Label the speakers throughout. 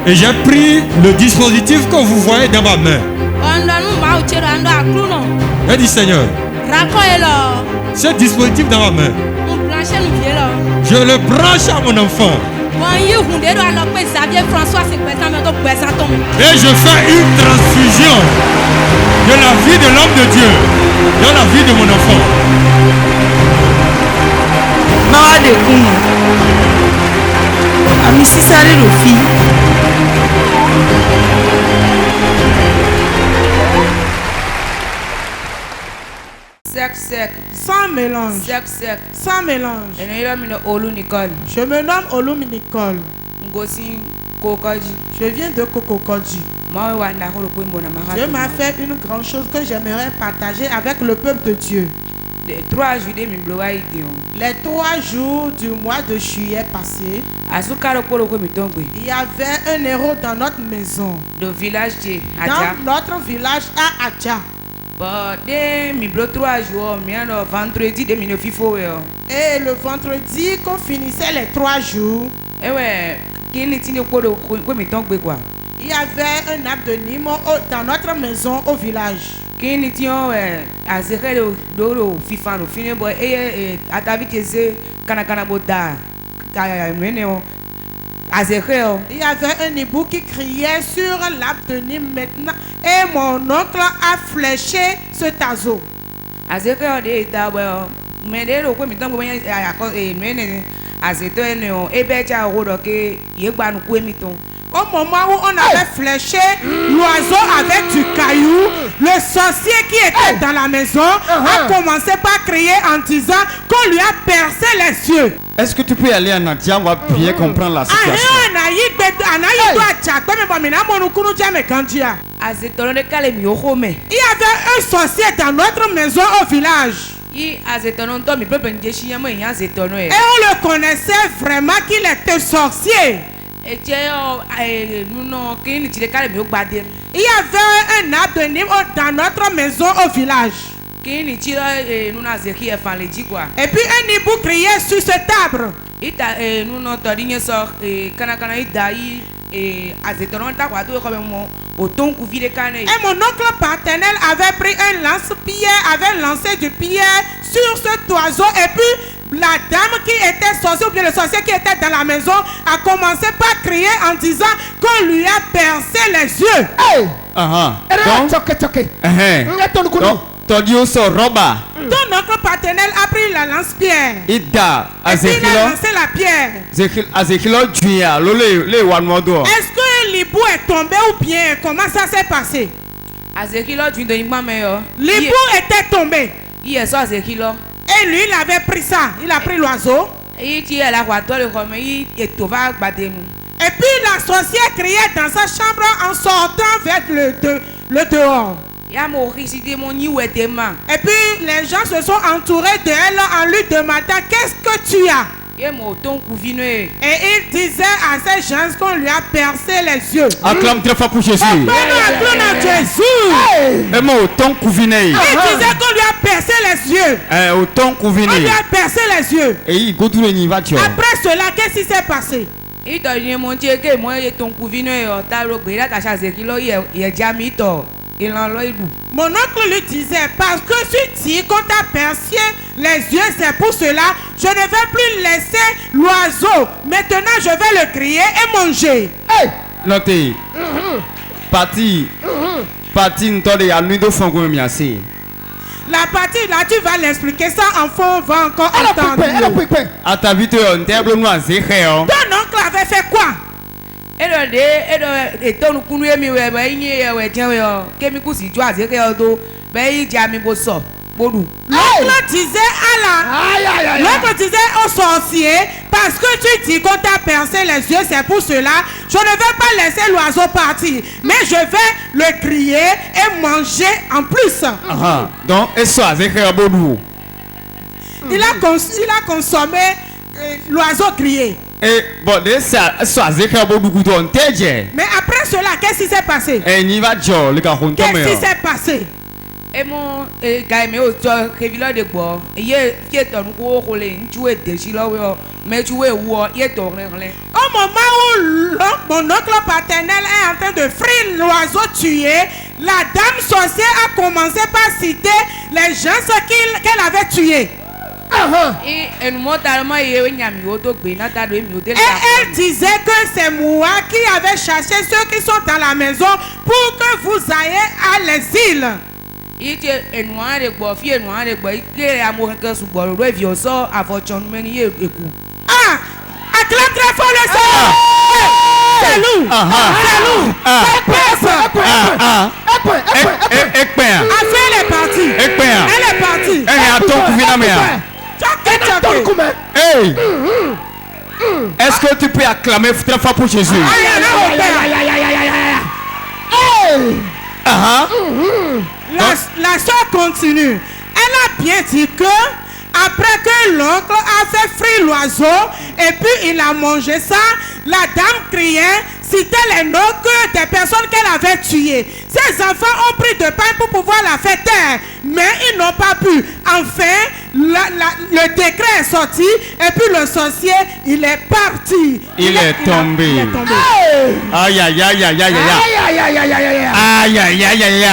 Speaker 1: Et j'ai pris le dispositif que vous voyez dans ma main. J'ai dit Seigneur, ce dispositif dans ma main, je le branche à mon enfant. Et je fais une transfusion de la vie de l'homme de Dieu dans la vie de mon enfant.
Speaker 2: Sec.
Speaker 3: Sans mélange.
Speaker 2: Sec.
Speaker 3: Sans mélange.
Speaker 2: Je
Speaker 3: me nomme Olum Nicole. Je viens de Kokokodji. Dieu m'a fait une grande chose que j'aimerais partager avec le peuple de Dieu.
Speaker 2: Les 3
Speaker 3: jours du mois de juillet passé, il y avait un héros dans notre maison,
Speaker 2: dans
Speaker 3: notre village à Adja. Et le vendredi qu'on finissait les 3 jours, il y avait un arbre de Nîmes dans notre maison au village. Et il y avait un hibou qui criait sur l'arbre de Nîmes maintenant. Et mon oncle a fléché ce taseau. Au moment où on avait fléché l'oiseau avec du caillou, le sorcier qui était dans la maison a commencé par crier en disant qu'on lui a percé les yeux.
Speaker 4: Est-ce que tu peux aller en Adja? On va bien comprendre la situation.
Speaker 3: Il y avait un sorcier dans notre maison au village. Et on le connaissait vraiment qu'il était sorcier. Il y avait un arbre de Nîmes dans notre maison au village. Et puis un hibou criait sur cet arbre. Et mon oncle paternel avait pris un lance-pierre, avait lancé du pierre sur cet oiseau. Et puis la dame qui était sorcière, ou bien le sorcier qui était dans la maison, a commencé par crier en disant qu'on lui a percé les yeux. Ton oncle paternel a pris la lance-pierre. Et puis il a lancé la pierre. Est-ce que l'hibou est tombé ou bien comment ça s'est passé? L'hibou était tombé. Et lui, il avait pris ça. Il a pris l'oiseau. Et puis la sorcière criait dans sa chambre en sortant vers le dehors. Et puis les gens se sont entourés d'elle en lui demandant qu'est-ce que tu as. Et il disait à ces gens qu'on lui a percé les yeux.
Speaker 4: Acclame très fort pour Jésus.
Speaker 3: Acclame à Jésus. Il disait qu'on lui a percé les yeux. On lui a percé les yeux. Après cela, qu'est-ce qui s'est passé? Mon oncle lui disait, parce que tu dis qu'on t'a percé les yeux, c'est pour cela, je ne vais plus laisser l'oiseau. Maintenant, je vais le griller et manger.
Speaker 4: Notez. Parti n'tende ya nuit de fond comme miasi.
Speaker 3: La partie là, tu vas l'expliquer, ça enfant va encore entendre.
Speaker 4: À ta vie, ton oncle
Speaker 3: avait fait quoi? L'oncle disait au sorcier, parce que tu dis qu'on t'a percé les yeux, c'est pour cela, je ne vais pas laisser l'oiseau partir, mais je vais le griller et manger en plus.
Speaker 4: Donc,
Speaker 3: il a consommé l'oiseau grillé. Mais après cela, qu'est-ce qui s'est passé? Qu'est-ce qui s'est passé?
Speaker 2: Et mon gars me au révéleur de bois et qui est un gros relais tu es déchiré mais tu es où il est tourné.
Speaker 3: On Au moment où mon oncle paternel est en train de frire l'oiseau tué, la dame sorcière a commencé par citer les gens qu'elle avait tués.
Speaker 2: Et elle
Speaker 3: disait que c'est moi qui avais cherché ceux qui sont dans la maison pour que vous ayez à l'exil. Ah, acclame très fort le Seigneur. C'est lourd. Elle est partie. Elle est partie.
Speaker 4: Hey! Est-ce que tu peux acclamer très fort pour Jésus?
Speaker 3: La soeur continue. Elle a bien dit que après que l'oncle a fait frire l'oiseau et puis il a mangé ça, la dame criait, citait les noms des personnes qu'elle avait tuées. Ses enfants ont pris de pain pour pouvoir la faire taire, mais ils n'ont pas pu. Enfin, le décret est sorti et puis le sorcier, il est parti.
Speaker 4: Il est tombé.
Speaker 3: Il est tombé.
Speaker 4: Aïe aïe aïe aïe aïe aïe aïe aïe aïe.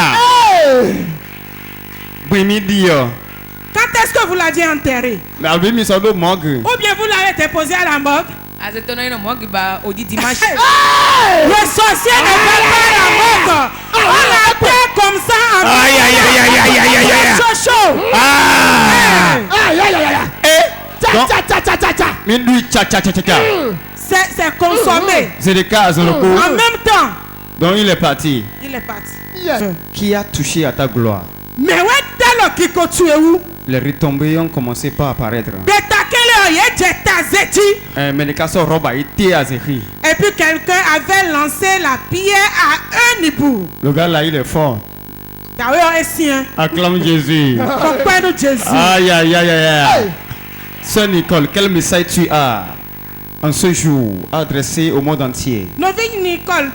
Speaker 3: Quand est-ce que vous l'aviez enterré? Ou bien vous l'avez déposé à la morgue? Le sorcier ne fait pas la morgue. On l'appelle comme ça.
Speaker 4: Aïe aïe aïe aïe aïe aïe aïe.
Speaker 3: Chaud. C'est consommé.
Speaker 4: C'est le cas.
Speaker 3: En même temps.
Speaker 4: Donc il est parti.
Speaker 3: Il est parti.
Speaker 4: Qui a touché à ta gloire?
Speaker 3: Mais où est-ce que tu es où?
Speaker 4: Les retombées ont commencé par apparaître. Mais les casseurs robes a été azéri.
Speaker 3: Et puis quelqu'un avait lancé la pierre à un hibou.
Speaker 4: Le gars là, il est fort. Acclame Jésus. Aïe aïe aïe aïe. Sœur Nicole, quel message tu as en ce jour adressé au monde entier?
Speaker 3: Nicole,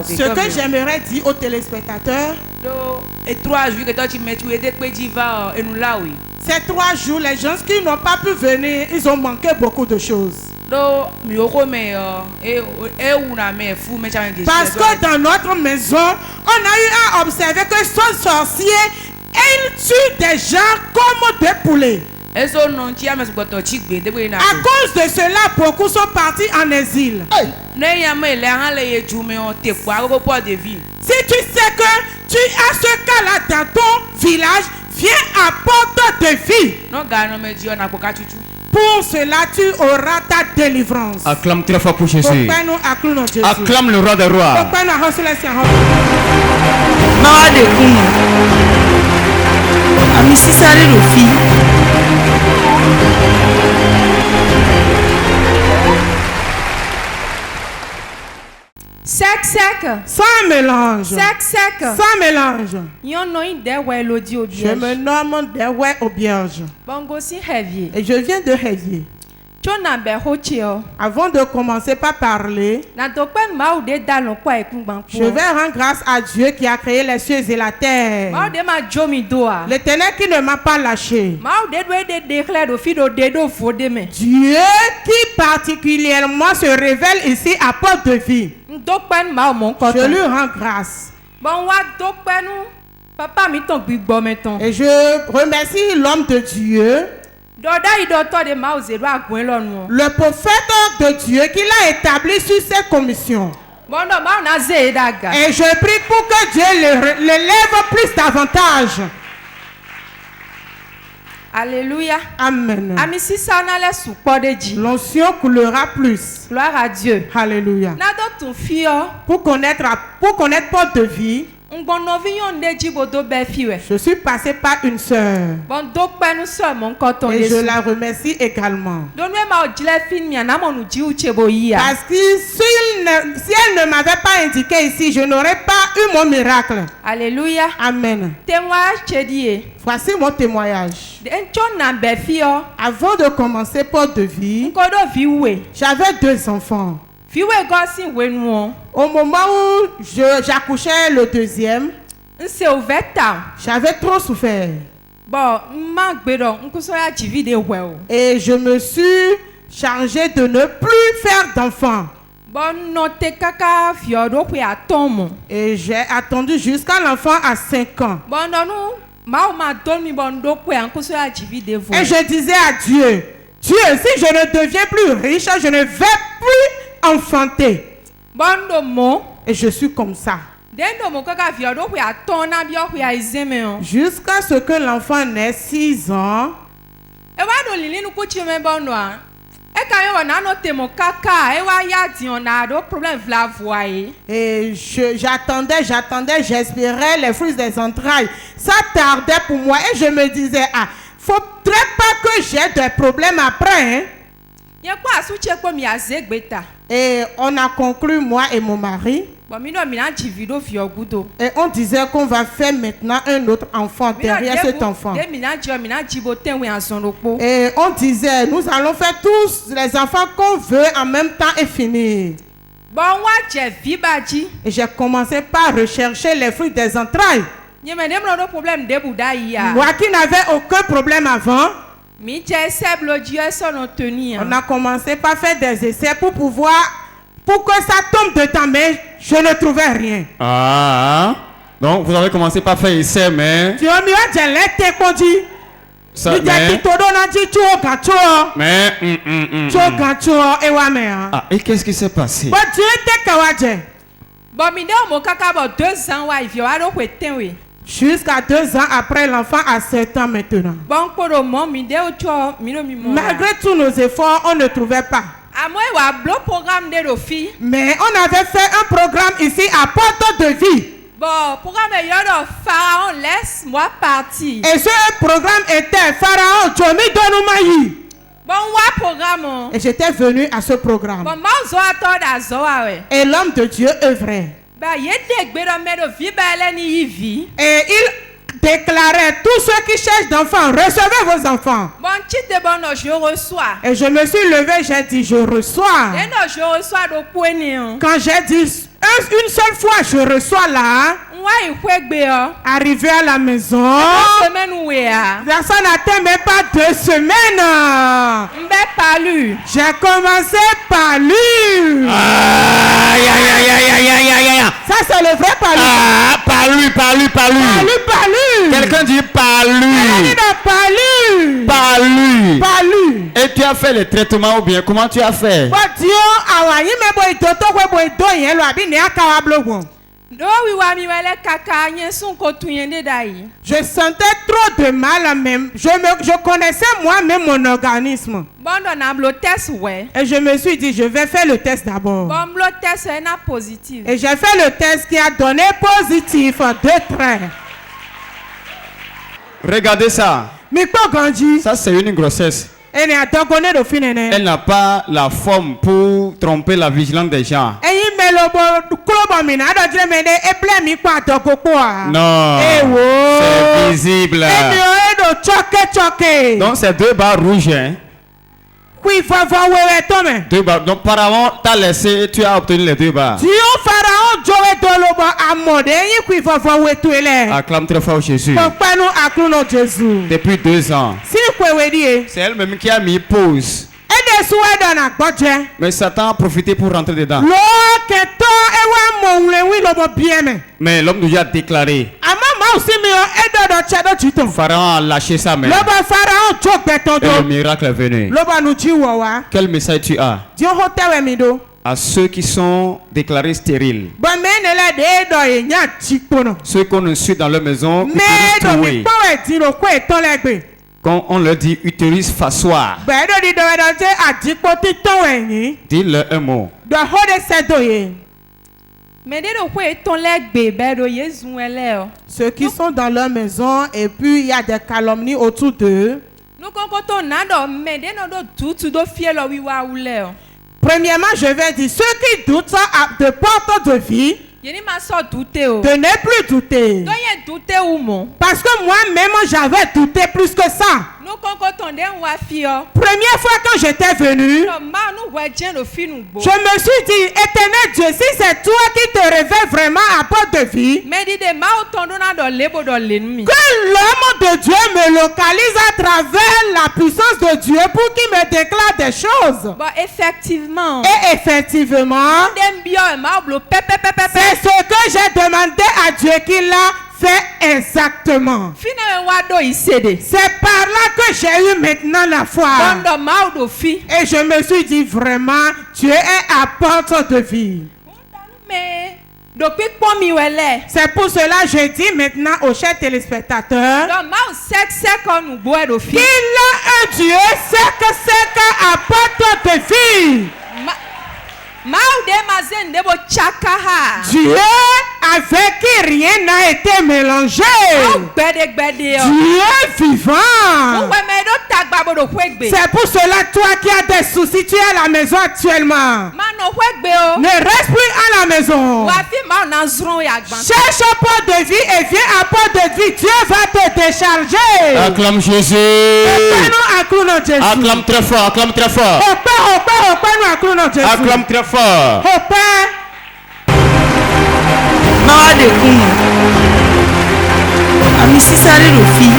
Speaker 3: ce que j'aimerais dire aux téléspectateurs, ces 3 jours, les gens qui n'ont pas pu venir, ils ont manqué beaucoup de choses. Parce que dans notre maison, on a eu à observer que ce sorcier, il tue des gens comme des poulets. À cause de cela, beaucoup sont partis en exil. Si tu sais que tu as ce cas-là dans ton village, viens à porte de vie. Pour cela, tu auras ta délivrance.
Speaker 4: Acclame très fort pour Jésus. Acclame le roi des rois.
Speaker 3: Sec. Sans mélange. Sans mélange. Je me nomme Dewe Obierge. Et je viens de Hévier. Avant de commencer par parler, je vais rendre grâce à Dieu qui a créé les cieux et la terre. L'Éternel qui ne m'a pas lâché. Dieu qui particulièrement se révèle ici à Porte de Vie. Je lui rends grâce. Et je remercie l'homme de Dieu, le prophète de Dieu qui l'a établi sur ses commissions. Et je prie pour que Dieu l'élève plus davantage.
Speaker 5: Alléluia.
Speaker 3: Amen.
Speaker 5: L'onction
Speaker 3: coulera plus.
Speaker 5: Gloire à Dieu.
Speaker 3: Alléluia. Pour connaître Porte de Vie, je suis passé par une sœur. Et je la remercie également. Parce que si elle ne m'avait pas indiqué ici, je n'aurais pas eu mon miracle.
Speaker 5: Alléluia.
Speaker 3: Amen. Voici mon témoignage. Avant de commencer Porte de Vie, j'avais 2 enfants. Au moment où j'accouchais le deuxième, j'avais trop souffert.
Speaker 5: Bon, ma gbero, nkusoya jivide wew.
Speaker 3: Et je me suis chargé de ne plus faire d'enfants.
Speaker 5: Bon, note kaka fiodo kwe atomo.
Speaker 3: Et j'ai attendu jusqu'à l'enfant à 5 ans.
Speaker 5: Bon, non, ma dolmi bon do kwe nkusoya jivide wew.
Speaker 3: Et je disais à Dieu, Dieu, si je ne deviens plus riche, je ne vais plus enfanter.
Speaker 5: Bon, do mo.
Speaker 3: Et je suis comme ça. Jusqu'à ce que l'enfant n'ait 6 ans. Et j'attendais, j'espérais les fruits des entrailles. Ça tardait pour moi et je me disais, ah, faudrait pas que j'ai des problèmes après. Hein? Et on a conclu, moi et mon mari. Et on disait qu'on va faire maintenant un autre enfant derrière cet enfant. Et on disait, nous allons faire tous les enfants qu'on veut en même temps et finir. Et j'ai commencé par rechercher les fruits des entrailles. Moi qui n'avais aucun problème avant. On a commencé par faire des essais pour que ça tombe dedans, mais je ne trouvais rien.
Speaker 4: Ah, donc vous avez commencé par faire essai, mais... Ah, et qu'est-ce qui s'est passé?
Speaker 3: Jusqu'à 2 ans après, l'enfant a 7 ans maintenant. Malgré tous nos efforts, on ne trouvait pas. Mais on avait fait un programme ici à Porte de Vie. Et ce programme était Pharaon Jomi Donoumayi. Et j'étais venu à ce programme. Et l'homme de Dieu œuvrait. Et il déclarait, tous ceux qui cherchent d'enfants, recevez vos enfants. Et je me suis levé, j'ai dit, je reçois. Quand j'ai dit une seule fois, je reçois là, arrivé à la maison, ça n'atteint même pas 2 semaines. J'ai commencé par lui. Ça c'est le vrai palu.
Speaker 4: Ah, palu. Quelqu'un dit palu. Palu. Et tu as fait le traitement ou bien comment tu as fait?
Speaker 3: Je sentais trop de mal même. Je connaissais moi-même mon organisme. Et je me suis dit, je vais faire le test d'abord. Et j'ai fait le test qui a donné positif 2 traits.
Speaker 4: Regardez ça. Ça c'est une grossesse. Elle n'a pas la forme pour tromper la vigilance des gens. Non, c'est visible. Donc c'est 2 barres rouges. Hein? 2 barres. Donc Pharaon t'a laissé, tu as obtenu les 2 barres. Acclame très fort Jésus. Depuis 2 ans. C'est elle-même qui a mis pause. Mais Satan a profité pour rentrer dedans. Mais l'homme nous a déclaré. Pharaon a lâché sa main. Et le miracle est venu. Quel message tu as à ceux qui sont déclarés stériles? Ceux qu'on ne suit dans leur maison, quand on leur dit utérus fassoir, dis-leur un mot.
Speaker 3: Ceux qui sont dans leur maison et puis il y a des calomnies autour d'eux. Premièrement, je vais dire, ceux qui doutent de porte de vie, De ne plus douter. Parce que moi-même, j'avais douté plus que ça. Première fois quand j'étais venu, je me suis dit, Éternel Dieu, si c'est toi qui te révèles vraiment à porte de vie, que l'homme de Dieu me localise à travers la puissance de Dieu pour qu'il me déclare des choses.
Speaker 5: Effectivement.
Speaker 3: Et effectivement, c'est ce que j'ai demandé à Dieu qu'il a fait exactement. C'est par là que j'ai eu maintenant la foi. Et je me suis dit vraiment, Dieu est à porte de vie. C'est pour cela que je dis maintenant aux chers téléspectateurs qu'il a un Dieu sec à porte de vie. Dieu avec qui rien n'a été mélangé. Dieu vivant. C'est pour cela toi qui as des soucis, tu es à la maison actuellement. Ne reste plus à la maison. Cherche un porte de vie et viens à porte de vie. Dieu va te décharger.
Speaker 1: Acclame Jésus. Acclame très fort, acclame très fort. Acclame très fort.
Speaker 2: Mawa de kuma. Amisi sare rofi.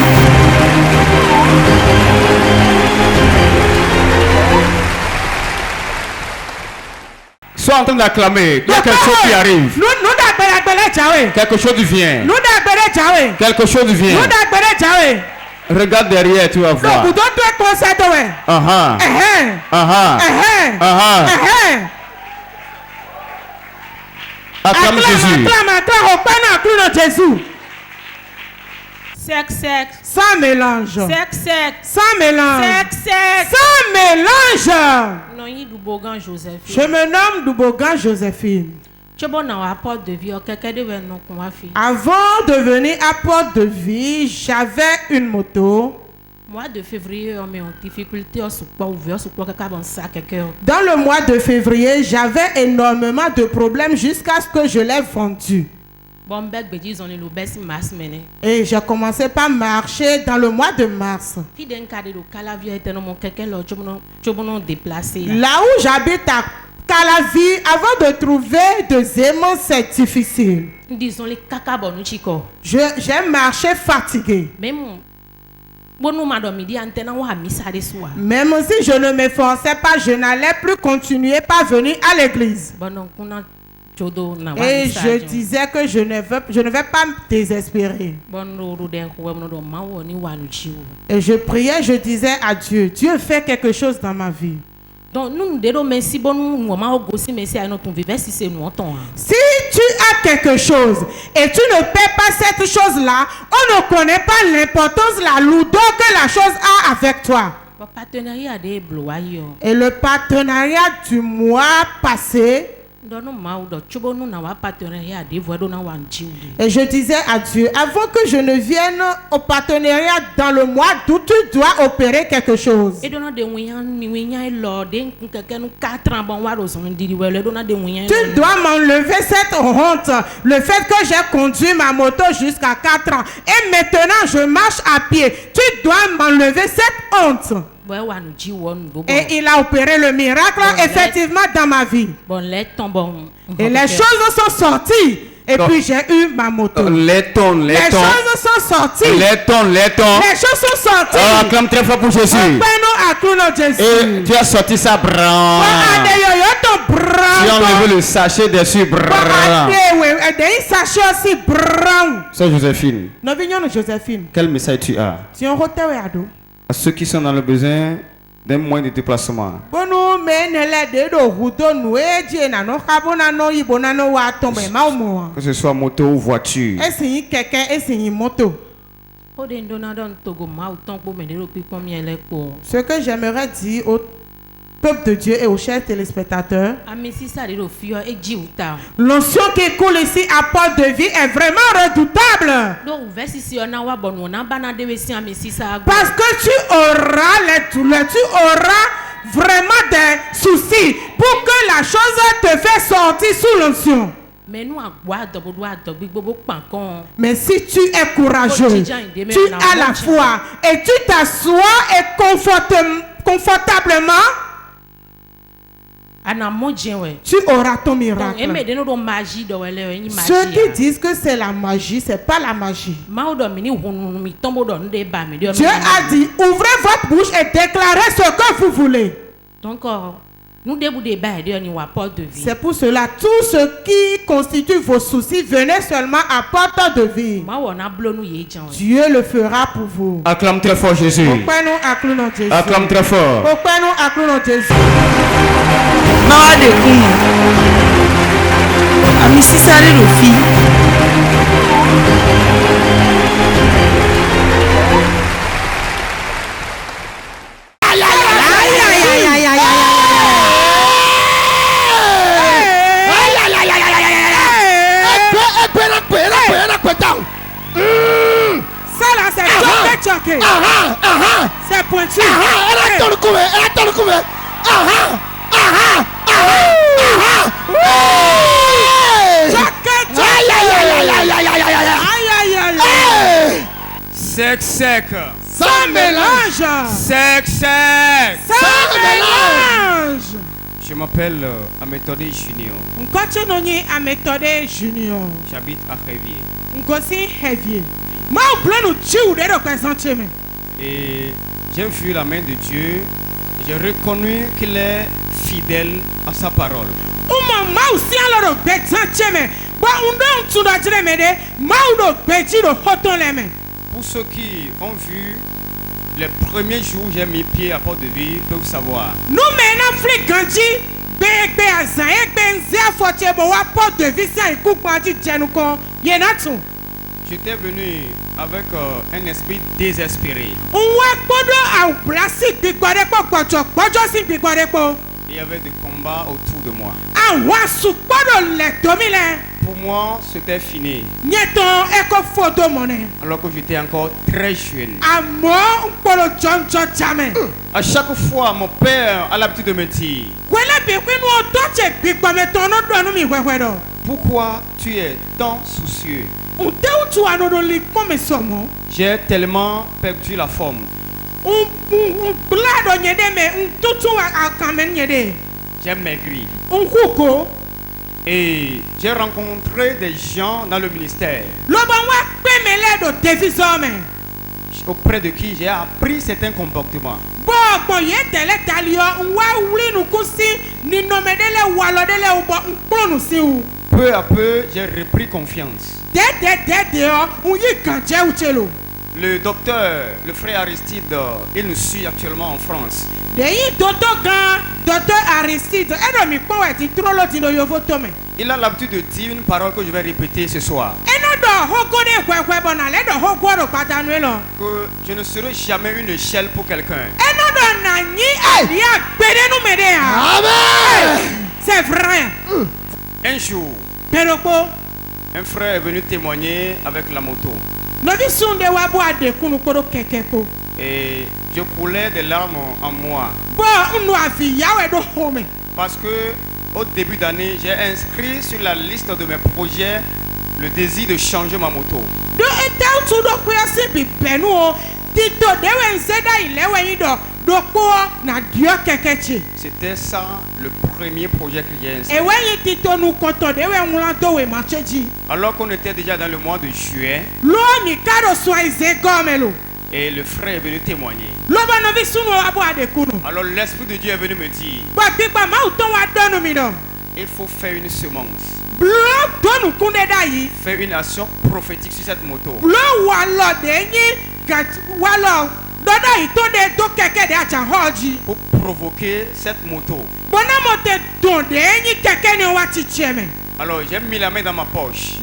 Speaker 4: Sois en train d'acclamer. Il y a quelque chose qui arrive. Quelque chose vient. Quelque chose vient. Regarde derrière, tu vas voir. Acclame Jésus.
Speaker 3: Sec. Sans mélange. Sans mélange. Sans mélange. Je me nomme Dubogan Joséphine. Avant de venir à Porte de Vie, j'avais une moto.
Speaker 5: Mois de février, on met en difficulté, on se croit ouvert, on se croit quelqu'un ça quelqu'un.
Speaker 3: Dans le mois de février, j'avais énormément de problèmes jusqu'à ce que je l'ai vendu. Et j'ai commencé par marcher dans le mois de mars. Là où j'habite à Calavi, avant de trouver des aimants, c'est difficile. J'ai marché fatigué. Même si je ne m'efforçais pas, je n'allais plus continuer par venir à l'église. Et je disais que je ne vais pas me désespérer. Et je priais, je disais à Dieu, Dieu fait quelque chose dans ma vie. Si tu as quelque chose et tu ne paies pas cette chose-là, on ne connaît pas l'importance, la lourdeur que la chose a avec toi. Et le partenariat du mois passé, et je disais à Dieu, avant que je ne vienne au partenariat dans le mois d'août, tu dois opérer quelque chose. Tu dois m'enlever cette honte, le fait que j'ai conduit ma moto jusqu'à 4 ans et maintenant je marche à pied. Tu dois m'enlever cette honte. Et il a opéré le miracle effectivement dans ma vie. Et les choses sont sorties. Et puis j'ai eu ma moto.
Speaker 4: Les
Speaker 3: choses sont sorties.
Speaker 4: Les
Speaker 3: choses sont sorties.
Speaker 4: Oh, acclame très fort pour Jésus. Et tu as sorti ça blanc. Tu as enlevé le sachet dessus blanc. C'est Joséphine. Quel message tu as à ceux qui sont dans le besoin d'un moyen de déplacement? Que ce soit moto ou voiture.
Speaker 3: Ce que j'aimerais dire au peuple de Dieu et aux chers téléspectateurs, l'onction qui coule ici à Porte de Vie est vraiment redoutable. Parce que tu auras les douleurs, tu auras vraiment des soucis pour que la chose te fait sortir sous l'onction. Mais si tu es courageux, tu as la foi et tu t'assois et confortablement, tu auras ton miracle. Ceux qui disent que c'est la magie, c'est pas la magie. Dieu a dit, ouvrez votre bouche et déclarez ce que vous voulez. C'est pour cela, tout ce qui constitue vos soucis, venez seulement à porte de vie. Dieu le fera pour vous.
Speaker 4: Acclame très fort Jésus. Acclame très fort.
Speaker 3: C'est pointu.
Speaker 4: Sec, sec.
Speaker 3: Sans mélange.
Speaker 4: Sec, sec.
Speaker 3: Sans mélange.
Speaker 4: Je m'appelle Améthodé Junior. J'habite à Révier. Et j'ai vu la main de Dieu. J'ai reconnu qu'il est fidèle à sa parole. Pour ceux qui ont vu les premiers jours où j'ai mis pied à Porte de Vie, peuvent savoir. J'étais venu avec un esprit désespéré. Il y avait des combats autour de moi. Pour moi, c'était fini. Alors que j'étais encore très jeune. À chaque fois, mon père a l'habitude de me dire: pourquoi tu es tant soucieux? J'ai tellement perdu la forme. J'ai maigri. Et j'ai rencontré des gens dans le ministère auprès de qui j'ai appris certains comportements. Peu à peu, j'ai repris confiance. Le docteur, le frère Aristide, il nous suit actuellement en France. Il a l'habitude de dire une parole que je vais répéter ce soir. Que je ne serai jamais une échelle pour quelqu'un.
Speaker 3: C'est vrai.
Speaker 4: Un jour, un frère est venu témoigner avec la moto. Et je coulais des larmes en moi. Parce que au début d'année, j'ai inscrit sur la liste de mes projets le désir de changer ma moto. C'était ça le premier projet que j'ai inscrit. Alors qu'on était déjà dans le mois de juillet, et le frère est venu témoigner. Alors l'Esprit de Dieu est venu me dire: il faut faire une semence. Faire une action prophétique sur cette moto. Pour provoquer cette moto. Alors j'ai mis la main dans ma poche.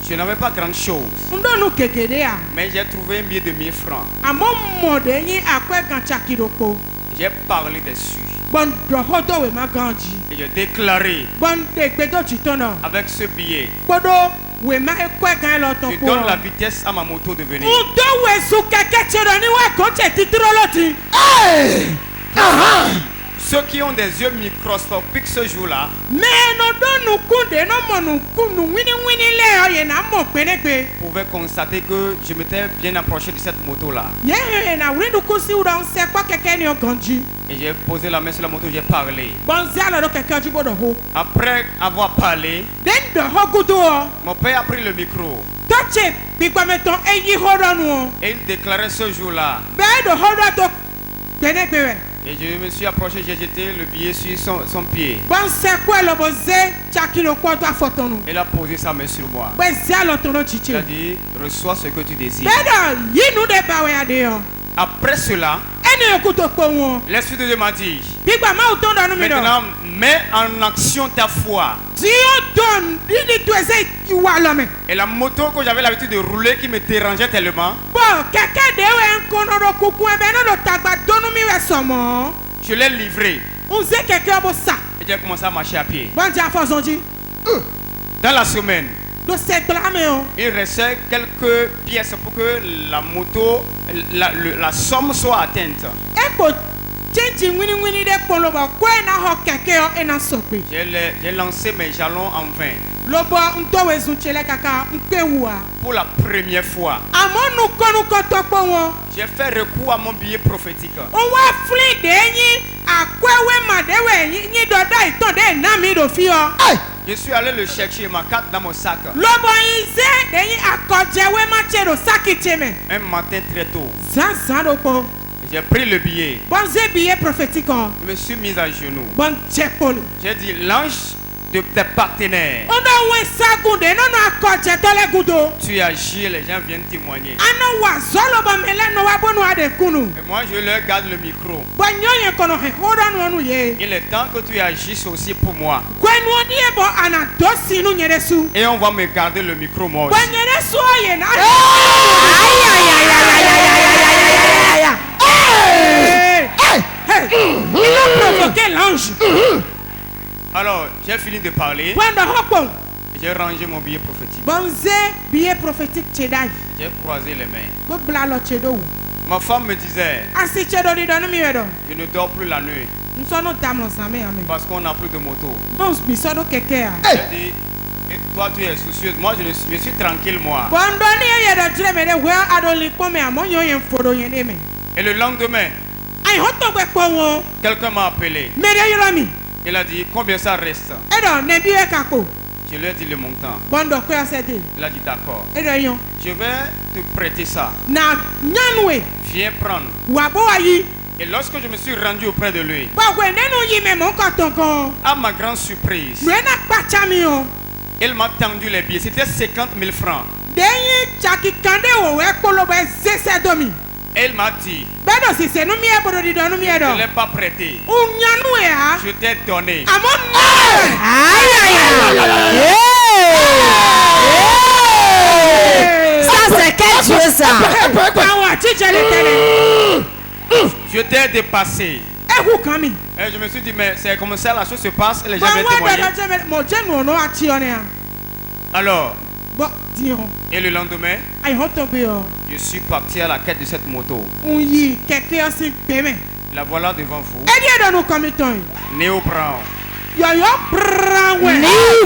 Speaker 4: Je n'avais pas grand chose. Mais j'ai trouvé un billet de 1000 francs. J'ai parlé dessus. Et j'ai déclaré avec ce billet: je donne la vitesse à ma moto de venir. Ceux qui ont des yeux microscopiques ce jour-là, pouvaient constater que je m'étais bien approché de cette moto-là. Et j'ai posé la main sur la moto, j'ai parlé. Après avoir parlé, mon père a pris le micro. Et il déclarait ce jour-là. Et je me suis approché, j'ai jeté le billet sur son pied. Il a posé sa main sur moi. Il a dit, reçois ce que tu désires. Après cela, l'Esprit de Dieu m'a dit, maintenant mets en action ta foi. Et la moto que j'avais l'habitude de rouler qui me dérangeait tellement, je l'ai livré. Et j'ai commencé à marcher à pied. Dans la semaine, il restait quelques pièces pour que la moto, la somme soit atteinte. J'ai lancé mes jalons en vain. Pour la première fois, j'ai fait recours à mon billet prophétique. Je suis allé le chercher, ma carte dans mon sac. Un matin très tôt, j'ai pris le billet. Je me suis mis à genoux. J'ai dit, l'ange de tes partenaires, tu agis, les gens viennent témoigner. Et moi je leur garde le micro. Il est temps que tu agisses aussi pour moi. Et on va me garder le micro moi aussi.
Speaker 3: Il a provoqué l'ange.
Speaker 4: Alors, j'ai fini de parler. J'ai rangé mon billet prophétique. J'ai croisé les mains. Ma femme me disait, je ne dors plus la nuit parce qu'on n'a plus de moto. J'ai dit, et toi tu es soucieuse, moi je suis tranquille moi. Et le lendemain, quelqu'un m'a appelé. Il a dit, combien ça reste? Je lui ai dit le montant. Il a dit d'accord. Je vais te prêter ça. Viens prendre. Et lorsque je me suis rendu auprès de lui, à ma grande surprise, il m'a tendu les billets. C'était 50 000 francs. Et il m'a dit, je ne l'ai pas prêté. Je t'ai donné.
Speaker 6: Ça c'est quel Dieu ça?
Speaker 4: Je t'ai dépassé. Et je me suis dit, mais c'est comme ça la chose se passe et les gens viennent témoigner. Alors, et le lendemain, je suis parti à la quête de cette moto. La voilà devant vous. Néo Brown.
Speaker 6: Néo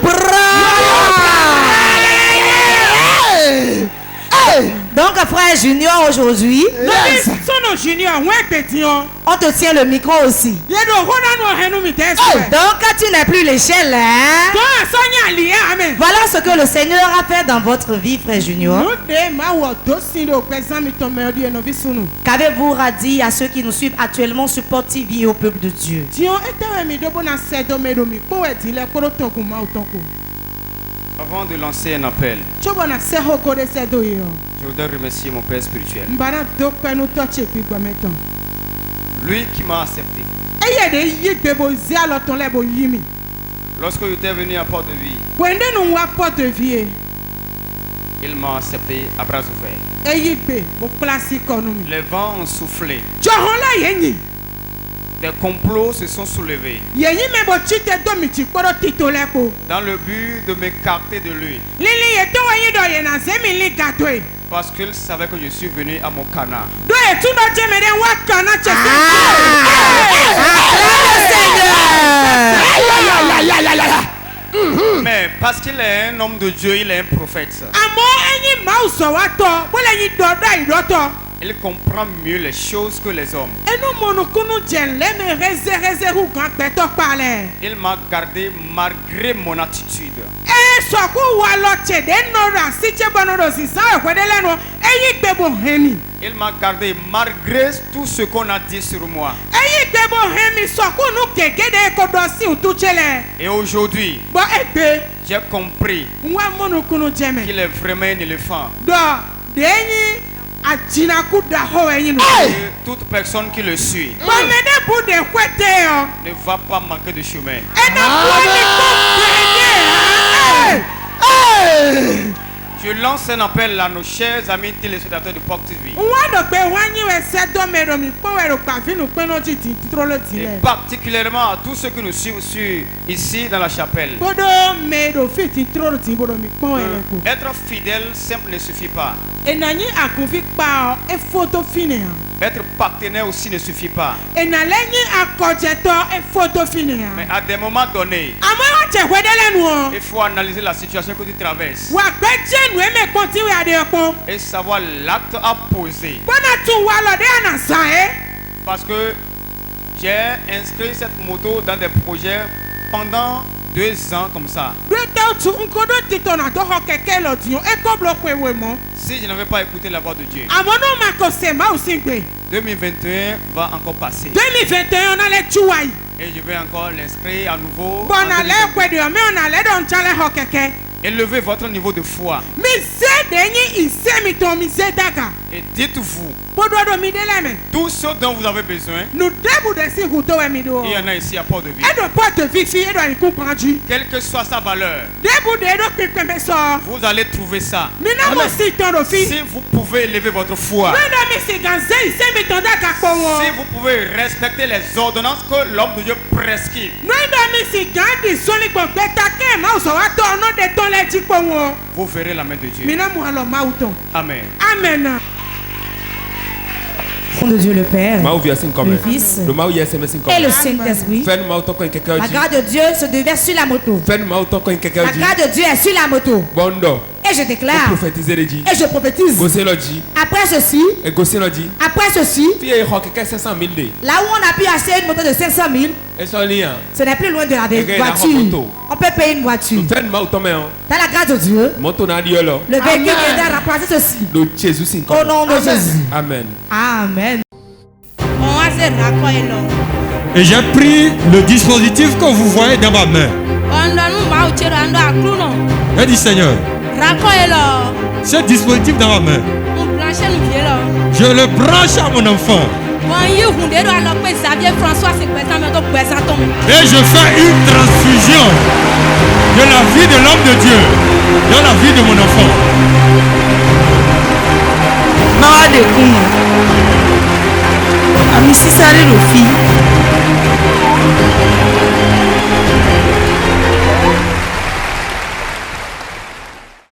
Speaker 6: Brown. Donc frère Junior, aujourd'hui on te tient le micro aussi. Donc tu n'es plus l'échelle hein? Voilà ce que le Seigneur a fait dans votre vie frère Junior. Qu'avez-vous à dire à ceux qui nous suivent actuellement sur Port TV et au peuple de Dieu?
Speaker 4: Avant de lancer un appel, je voudrais remercier mon Père spirituel. Lui qui m'a accepté. Lorsque j'étais venu à Port de Vie, il m'a accepté à bras ouverts. Les vents ont soufflé. Des complots se sont soulevés dans le but de m'écarter de lui. Parce qu'il savait que je suis venu à mon canard. Mais parce qu'il est un homme de Dieu, il est un prophète. Il comprend mieux les choses que les hommes. Il m'a gardé malgré mon attitude. Il m'a gardé malgré tout ce qu'on a dit sur moi. Et aujourd'hui, j'ai compris qu'il est vraiment un éléphant. Et toute personne qui le suit ne va pas manquer de chemin. Je lance un appel à nos chers amis téléspectateurs de POC TV. Et particulièrement à tous ceux qui nous suivent ici dans la chapelle. Être fidèle simple ne suffit pas. Être partenaire aussi ne suffit pas. Mais à des moments donnés, il faut analyser la situation que tu traverses et savoir l'acte à poser. Parce que j'ai inscrit cette moto dans des projets pendant 2 ans comme ça. Si je n'avais pas écouté la voix de Dieu, 2021 va encore passer. Et je vais encore l'inscrire à nouveau. Élevez votre niveau de foi. Et dites-vous, tout ce dont vous avez besoin, il y en a ici à Port de Vie. Quelle que soit sa valeur, vous allez trouver ça. Si vous pouvez élever votre foi, si vous pouvez respecter les ordonnances que l'homme de Dieu prescrit, vous verrez la main de Dieu. Amen.
Speaker 6: Nom de Dieu le Père, le Fils et le Saint-Esprit. La grâce de Dieu se déverse sur la moto. La grâce de Dieu est sur la moto. Et je déclare, et je prophétise, après ceci, là où on a pu acheter une moto de 500 000, ce n'est plus loin de la voiture. On peut payer une voiture. Dans la grâce de Dieu, le véhicule viendra remplacer ceci. Au nom de Jésus.
Speaker 4: Amen.
Speaker 6: Amen.
Speaker 1: Et j'ai pris le dispositif que vous voyez dans ma main. J'ai dit Seigneur, ce dispositif dans ma main, je le branche à mon enfant. Et je fais une transfusion de la vie de l'homme de Dieu dans la vie de mon enfant.